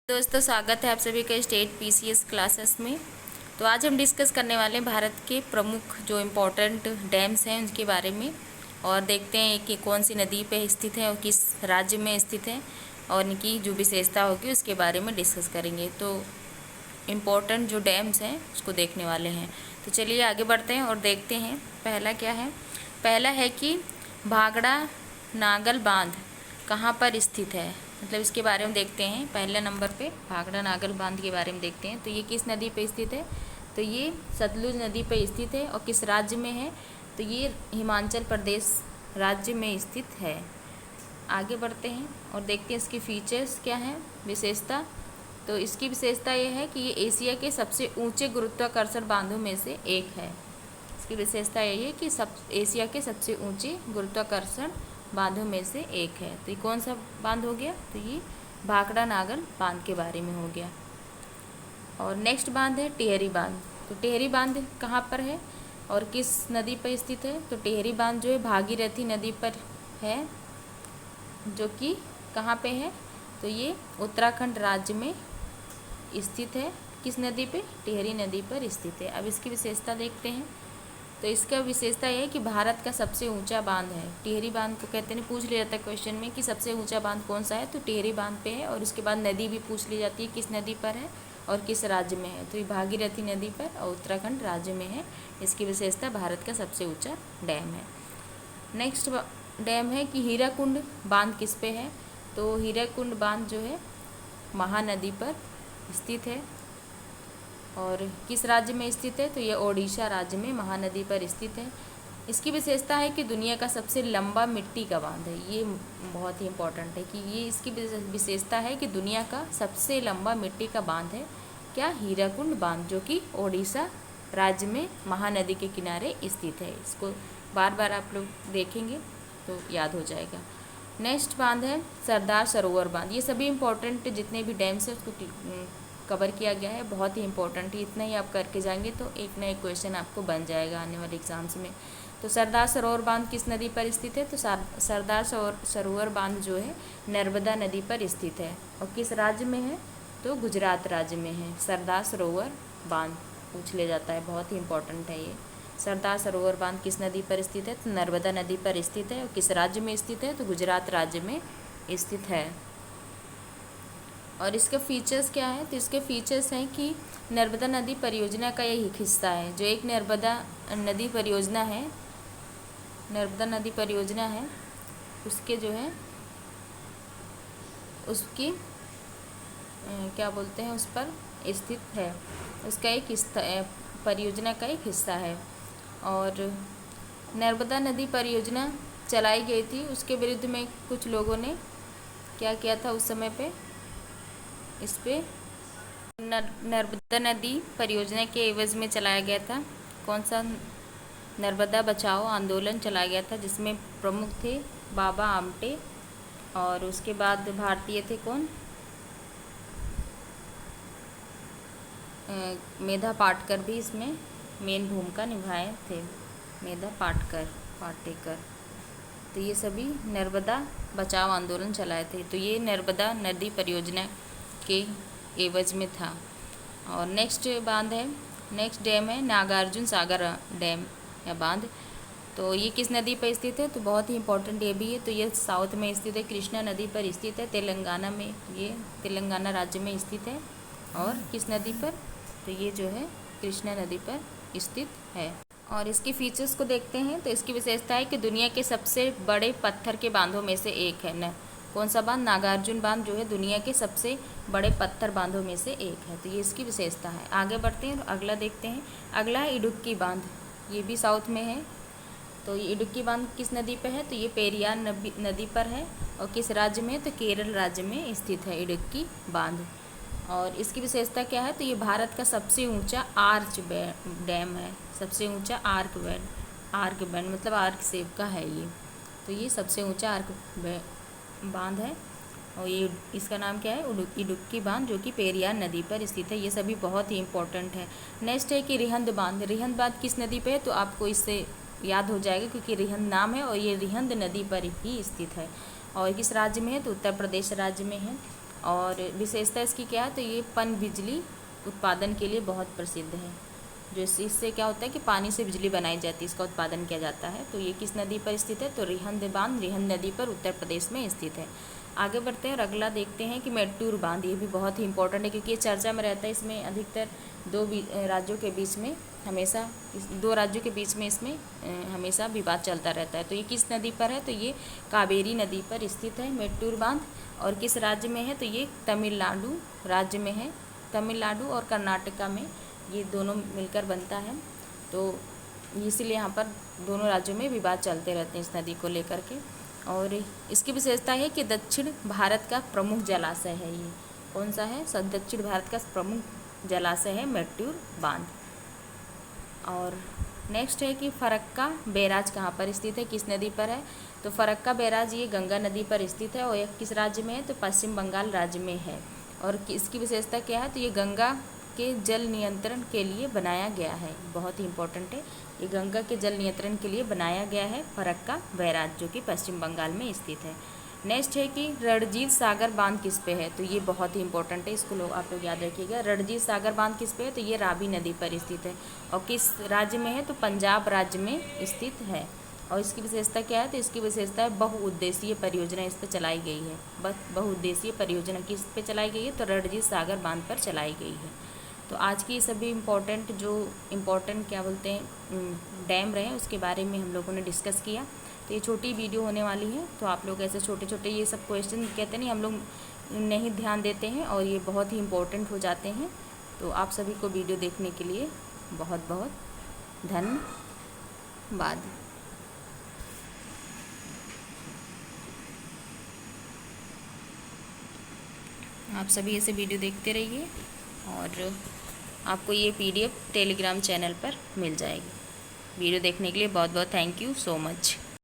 दोस्तों, स्वागत है आप सभी का स्टेट पीसीएस क्लासेस में। तो आज हम डिस्कस करने वाले हैं भारत के प्रमुख जो इम्पोर्टेंट डैम्स हैं उनके बारे में, और देखते हैं कि कौन सी नदी पे स्थित है और किस राज्य में स्थित है, और इनकी जो विशेषता होगी उसके बारे में डिस्कस करेंगे। तो इम्पोर्टेंट जो डैम्स हैं उसको देखने वाले हैं। तो चलिए आगे बढ़ते हैं और देखते हैं पहला क्या है। पहला है कि भाखड़ा नागल बांध कहाँ पर स्थित है, मतलब इसके बारे में देखते हैं। पहले नंबर पे भाखड़ा नागल बांध के बारे में देखते हैं। तो ये किस नदी पे स्थित है, तो ये सतलुज नदी पे स्थित है। और किस राज्य में है, तो ये हिमाचल प्रदेश राज्य में स्थित है। आगे बढ़ते हैं और देखते हैं इसके फीचर्स क्या हैं, विशेषता। तो इसकी विशेषता ये है कि ये एशिया के सबसे ऊंचे गुरुत्वाकर्षण बांधों में से एक है। इसकी विशेषता यही है कि एशिया के सबसे ऊंचे गुरुत्वाकर्षण बांधों में से एक है। तो ये कौन सा बांध हो गया, तो ये भाखड़ा नागल बांध के बारे में हो गया। और नेक्स्ट बांध है टिहरी बांध। तो टिहरी बांध कहाँ पर है और किस नदी पर स्थित है, तो टिहरी बांध जो है भागीरथी नदी पर है, जो कि कहाँ पे है, तो ये उत्तराखंड राज्य में स्थित है। किस नदी पे, टिहरी नदी पर स्थित है। अब इसकी विशेषता देखते हैं। तो इसका विशेषता यह है कि भारत का सबसे ऊंचा बांध है। टिहरी बांध को कहते हैं, पूछ लिया जाता है क्वेश्चन में कि सबसे ऊंचा बांध कौन सा है, तो टिहरी बांध पे है। और उसके बाद नदी भी पूछ ली जाती है, किस नदी पर है और किस राज्य में है, तो ये भागीरथी नदी पर और उत्तराखंड राज्य में है। इसकी विशेषता भारत का सबसे ऊँचा डैम है। नेक्स्ट डैम है कि हीराकुंड बांध किस पे है, तो हीराकुंड बांध जो है महानदी पर स्थित है। और किस राज्य में स्थित है, तो ये ओडिशा राज्य में महानदी पर स्थित है। इसकी विशेषता है कि दुनिया का सबसे लंबा मिट्टी का बांध है। ये बहुत ही इम्पोर्टेंट है कि ये इसकी विशेषता है कि दुनिया का सबसे लंबा मिट्टी का बांध है क्या, हीराकुंड बांध, जो कि ओडिशा राज्य में महानदी के किनारे स्थित है। इसको बार बार आप लोग देखेंगे तो याद हो जाएगा। नेक्स्ट बांध है सरदार सरोवर बांध। ये सभी इम्पोर्टेंट जितने भी डैम्स हैं उसको कवर किया गया है, बहुत ही इंपॉर्टेंट है। इतना ही आप करके जाएंगे तो एक ना एक क्वेश्चन आपको बन जाएगा आने वाले एग्जाम्स में। तो सरदार सरोवर बांध किस नदी पर स्थित है, तो सरदार सरोवर बांध जो है नर्मदा नदी पर स्थित है। और किस राज्य में है, तो गुजरात राज्य में है। सरदार सरोवर बांध पूछ लिया जाता है, बहुत ही इंपॉर्टेंट है ये। सरदार सरोवर बांध किस नदी पर स्थित है, तो नर्मदा नदी पर स्थित है। और किस राज्य में स्थित है, तो गुजरात राज्य में स्थित है। और इसके फीचर्स क्या है, तो इसके फीचर्स हैं कि नर्मदा नदी परियोजना का यही हिस्सा है। जो एक नर्मदा नदी परियोजना है, नर्मदा नदी परियोजना है, उसके जो है उसकी क्या बोलते हैं, उस पर स्थित है, उसका एक परियोजना का एक हिस्सा है। और नर्मदा नदी परियोजना चलाई गई थी, उसके विरुद्ध में कुछ लोगों ने क्या किया था उस समय पे, इस पे नर्मदा नदी परियोजना के एवज में चलाया गया था कौन सा, नर्मदा बचाओ आंदोलन चलाया गया था, जिसमें प्रमुख थे बाबा आमटे। और उसके बाद भारतीय थे कौन, मेधा पाटकर भी इसमें मेन भूमिका निभाए थे, मेधा पाटेकर। तो ये सभी नर्मदा बचाओ आंदोलन चलाए थे। तो ये नर्मदा नदी परियोजना के एवज में था। और नेक्स्ट बांध है, नेक्स्ट डैम है नागार्जुन सागर डैम या बांध। तो ये किस नदी पर स्थित है, तो बहुत ही इंपॉर्टेंट ये भी है। तो ये साउथ में स्थित है, कृष्णा नदी पर स्थित है, तेलंगाना में, ये तेलंगाना राज्य में स्थित है। और किस नदी पर, तो ये जो है कृष्णा नदी पर स्थित है। और इसकी फीचर्स को देखते हैं। तो इसकी विशेषता है कि दुनिया के सबसे बड़े पत्थर के बांधों में से एक है न, कौन सा बांध, नागार्जुन बांध जो है दुनिया के सबसे बड़े पत्थर बांधों में से एक है। तो ये इसकी विशेषता है। आगे बढ़ते हैं और अगला देखते हैं। अगला है इडुक्की बांध, ये भी साउथ में है। तो ये इडुक्की बांध किस नदी पर है, तो ये पेरियार नदी पर है। और किस राज्य में, तो केरल राज्य में स्थित है इडुक्की बांध। और इसकी विशेषता क्या है, तो ये भारत का सबसे ऊंचा आर्च डैम है, सबसे ऊंचा आर्क बैंड मतलब आर्क शेप का है ये। तो ये सबसे ऊंचा आर्क बांध है। और ये इसका नाम क्या है, इडुक्की बांध, जो कि पेरियार नदी पर स्थित है। ये सभी बहुत ही इंपॉर्टेंट है। नेक्स्ट है कि रिहंद बांध। रिहंद बांध किस नदी पे है, तो आपको इससे याद हो जाएगा क्योंकि रिहंद नाम है और ये रिहंद नदी पर ही स्थित है। और किस राज्य में है, तो उत्तर प्रदेश राज्य में है। और विशेषता इसकी क्या है, तो ये पन बिजली उत्पादन के लिए बहुत प्रसिद्ध है। जो इससे क्या होता है कि पानी से बिजली बनाई जाती है, इसका उत्पादन किया जाता है। तो ये किस नदी पर स्थित है, तो रिहंद बांध रिहंद नदी पर उत्तर प्रदेश में स्थित है। आगे बढ़ते हैं और अगला देखते हैं कि मेट्टूर बांध। ये भी बहुत ही इंपॉर्टेंट है क्योंकि ये चर्चा में रहता है। इसमें अधिकतर राज्यों के बीच में दो राज्यों के बीच में इसमें हमेशा विवाद चलता रहता है। तो ये किस नदी पर है, तो ये कावेरी नदी पर स्थित है मेट्टूर बांध। और किस राज्य में है, तो ये तमिलनाडु राज्य में है। तमिलनाडु और कर्नाटका में ये दोनों मिलकर बनता है। तो इसीलिए यहाँ पर दोनों राज्यों में विवाद चलते रहते हैं इस नदी को लेकर के। और इसकी विशेषता है कि दक्षिण भारत का प्रमुख जलाशय है। ये कौन सा है, दक्षिण भारत का प्रमुख जलाशय है मेट्टूर बांध। और नेक्स्ट है कि फरक्का बैराज कहाँ पर स्थित है, किस नदी पर है, तो फरक्का बैराज ये गंगा नदी पर स्थित है। और यह किस राज्य में है, तो पश्चिम बंगाल राज्य में है। और इसकी विशेषता क्या है, तो ये गंगा के जल नियंत्रण के लिए बनाया गया है। बहुत ही इंपॉर्टेंट है, ये गंगा के जल नियंत्रण के लिए बनाया गया है फरक्का बैराज, जो कि पश्चिम बंगाल में स्थित है। नेक्स्ट है कि रणजीत सागर बांध किस पे है, तो ये बहुत ही इंपॉर्टेंट है, इसको आप लोग याद रखिएगा। रणजीत सागर बांध किस पे है, तो ये रावी नदी पर स्थित है। और किस राज्य में है, तो पंजाब राज्य में स्थित है। और इसकी विशेषता क्या है, तो इसकी विशेषता है बहुउद्देशीय परियोजना इस पर चलाई गई है। बहुउद्देशीय परियोजना किस पे चलाई गई है, तो रणजीत सागर बांध पर चलाई गई है। तो आज की सभी इम्पोर्टेंट क्या बोलते हैं डैम रहे उसके बारे में हम लोगों ने डिस्कस किया। तो ये छोटी वीडियो होने वाली है, तो आप लोग ऐसे छोटे छोटे ये सब क्वेश्चन कहते नहीं, हम लोग नहीं ध्यान देते हैं और ये बहुत ही इम्पोर्टेंट हो जाते हैं। तो आप सभी को वीडियो देखने के लिए बहुत बहुत धन्यवाद। आप सभी ऐसे वीडियो देखते रहिए और आपको ये PDF टेलीग्राम चैनल पर मिल जाएगी। वीडियो देखने के लिए बहुत बहुत थैंक यू सो मच।